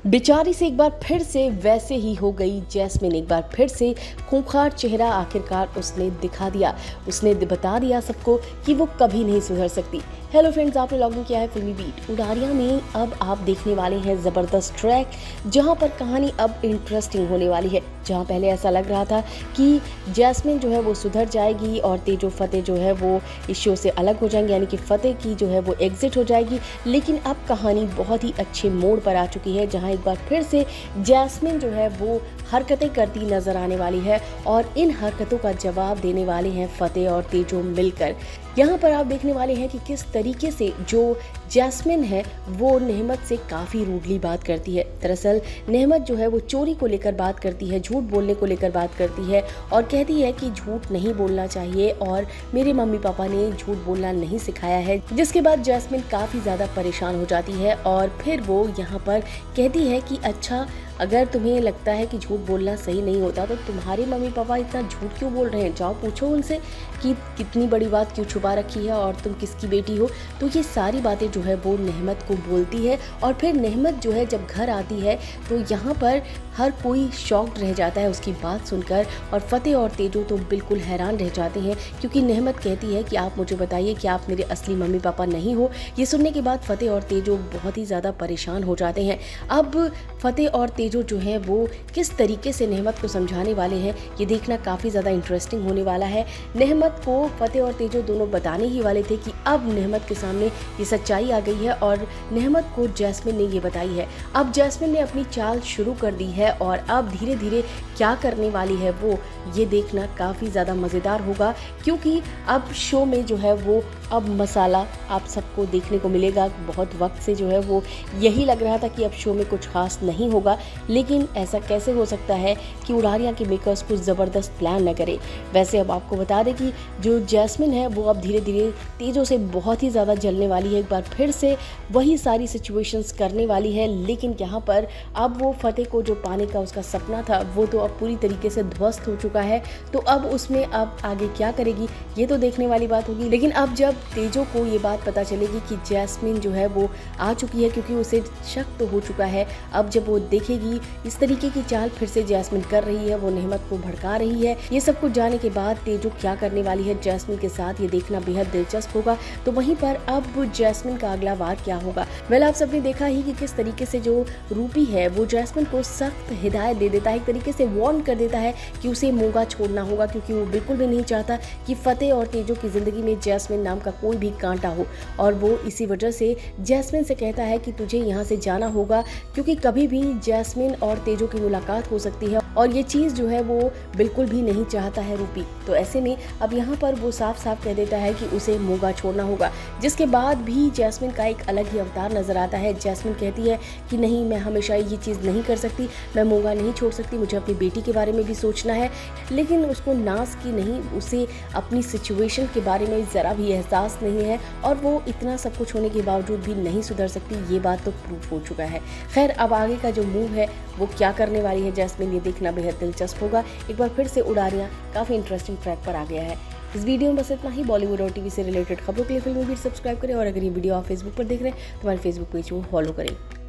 बेचारी से एक बार फिर से वैसे ही हो गई जैस्मिन। एक बार फिर से खूंखार चेहरा आखिरकार उसने दिखा दिया। उसने बता दिया सबको कि वो कभी नहीं सुधर सकती। हेलो फ्रेंड्स, आपने लॉगिन किया है फिल्मी बीट। उडारिया में अब आप देखने वाले हैं ज़बरदस्त ट्रैक, जहां पर कहानी अब इंटरेस्टिंग होने वाली है। जहां पहले ऐसा लग रहा था कि जैस्मिन जो है वो सुधर जाएगी और तेजो फतेह जो है वो इस शो से अलग हो जाएंगे, यानी कि फतेह की जो है वो एग्जिट हो जाएगी। लेकिन अब कहानी बहुत ही अच्छे मोड़ पर आ चुकी है, जहां एक बार फिर से जैस्मिन जो है वो हरकतें करती नजर आने वाली है और इन हरकतों का जवाब देने वाले हैं फतेह और तेजो मिलकर। यहाँ पर आप देखने वाले हैं कि किस तरीके से जो जैस्मिन है वो नेहमत से काफ़ी रूडली बात करती है। दरअसल नेहमत जो है वो चोरी को लेकर बात करती है, झूठ बोलने को लेकर बात करती है और कहती है कि झूठ नहीं बोलना चाहिए और मेरे मम्मी पापा ने झूठ बोलना नहीं सिखाया है। जिसके बाद जैस्मिन काफ़ी ज़्यादा परेशान हो जाती है और फिर वो यहाँ पर कहती है कि अच्छा, अगर तुम्हें लगता है कि झूठ बोलना सही नहीं होता तो तुम्हारे मम्मी पापा इतना झूठ क्यों बोल रहे हैं, जाओ पूछो उनसे कि कितनी बड़ी बात क्यों छुपा रखी है और तुम किसकी बेटी हो। तो ये सारी बातें जो है वो नेहमत को बोलती है और फिर नेहमत जो है जब घर आती है तो यहाँ पर हर कोई शॉक्ड रह जाता है उसकी बात सुनकर और फतेह और तेजो तो बिल्कुल हैरान रह जाते हैं, क्योंकि नेहमत कहती है कि आप मुझे बताइए कि आप मेरे असली मम्मी पापा नहीं हो। ये सुनने के बाद फतेह और तेजो बहुत ही ज़्यादा परेशान हो जाते हैं। अब फतेह और तेजो जो है वो किस तरीके से नेहमत को समझाने वाले हैं, ये देखना काफ़ी ज़्यादा इंटरेस्टिंग होने वाला है। नेहमत को फतेह और तेजो दोनों बताने ही वाले थे कि अब नेहमत के सामने ये सच्चाई आ गई है और नेहमत को जैस्मिन ने ये बताई है। अब जैस्मिन ने अपनी चाल शुरू कर दी है और अब धीरे धीरे क्या करने वाली है वो ये देखना काफ़ी ज़्यादा मज़ेदार होगा, क्योंकि अब शो में जो है वो अब मसाला आप सबको देखने को मिलेगा। बहुत वक्त से जो है वो यही लग रहा था कि अब शो में कुछ खास नहीं होगा, लेकिन ऐसा कैसे हो सकता है कि उडारिया के मेकर्स कुछ ज़बरदस्त प्लान न करें। वैसे अब आपको बता दें कि जो जैस्मिन है वो अब धीरे धीरे तेजो से बहुत ही ज़्यादा जलने वाली है। एक बार फिर से वही सारी सिचुएशंस करने वाली है, लेकिन यहाँ पर अब वो फतेह को जो पाने का उसका सपना था वो तो अब पूरी तरीके से ध्वस्त हो चुका है। तो अब उसमें अब आगे क्या करेगी ये तो देखने वाली बात होगी। लेकिन अब जब तेजो को ये बात पता चलेगी कि जैस्मिन जो है वो आ चुकी है, क्योंकि उसे शक तो हो चुका है, अब जब वो देखेगी इस तरीके की चाल फिर से जैस्मिन कर रही है, वो नेहमत को भड़का रही है, ये सब कुछ जाने के बाद तेजो क्या करने वाली है जैस्मिन के साथ ये देखना बेहद दिलचस्प होगा। तो वहीं पर अब जैस्मिन का अगला वार क्या होगा। वेल, आप सबने देखा ही कि किस तरीके से जो रूपी है वो जैस्मिन को सख्त हिदायत दे देता है, एक तरीके से वार्न कर देता है कि उसे मोगा छोड़ना होगा, क्योंकि वो बिल्कुल भी नहीं चाहता कि फतेह और तेजो की जिंदगी में जैस्मिन नाम का कोई भी कांटा हो। और वो इसी वजह से जैस्मिन से कहता है कि तुझे यहाँ से जाना होगा, क्योंकि कभी भी जैस्मिन और तेजो की मुलाकात हो सकती है और ये चीज़ जो है वो बिल्कुल भी नहीं चाहता है रूपी। तो ऐसे में अब यहाँ पर वो साफ साफ कह देता है कि उसे मोगा छोड़ना होगा, जिसके बाद भी जैस्मिन का एक अलग ही अवतार नजर आता है। जैस्मिन कहती है कि नहीं, मैं हमेशा ये चीज़ नहीं कर सकती, मैं मोगा नहीं छोड़ सकती, मुझे अपनी बेटी के बारे में भी सोचना है। लेकिन उसको नाज की नहीं, उसे अपनी सिचुएशन के बारे में ज़रा भी एहसास नहीं है और वो इतना सब कुछ होने के बावजूद भी नहीं सुधर सकती, ये बात तो प्रूफ हो चुका है। खैर, अब आगे का जो मूव है वो क्या करने वाली है जैस्मिन, ये देखना बेहद दिलचस्प होगा। एक बार फिर से उडारिया काफ़ी इंटरेस्टिंग ट्रैक पर आ गया है। इस वीडियो में बस इतना ही। बॉलीवुड और टीवी से रिलेटेड खबरों के लिए फिल्मी बीट सब्सक्राइब करें और अगर ये वीडियो आप फेसबुक पर देख रहे हैं तो हमारे फेसबुक पेज को फॉलो करें।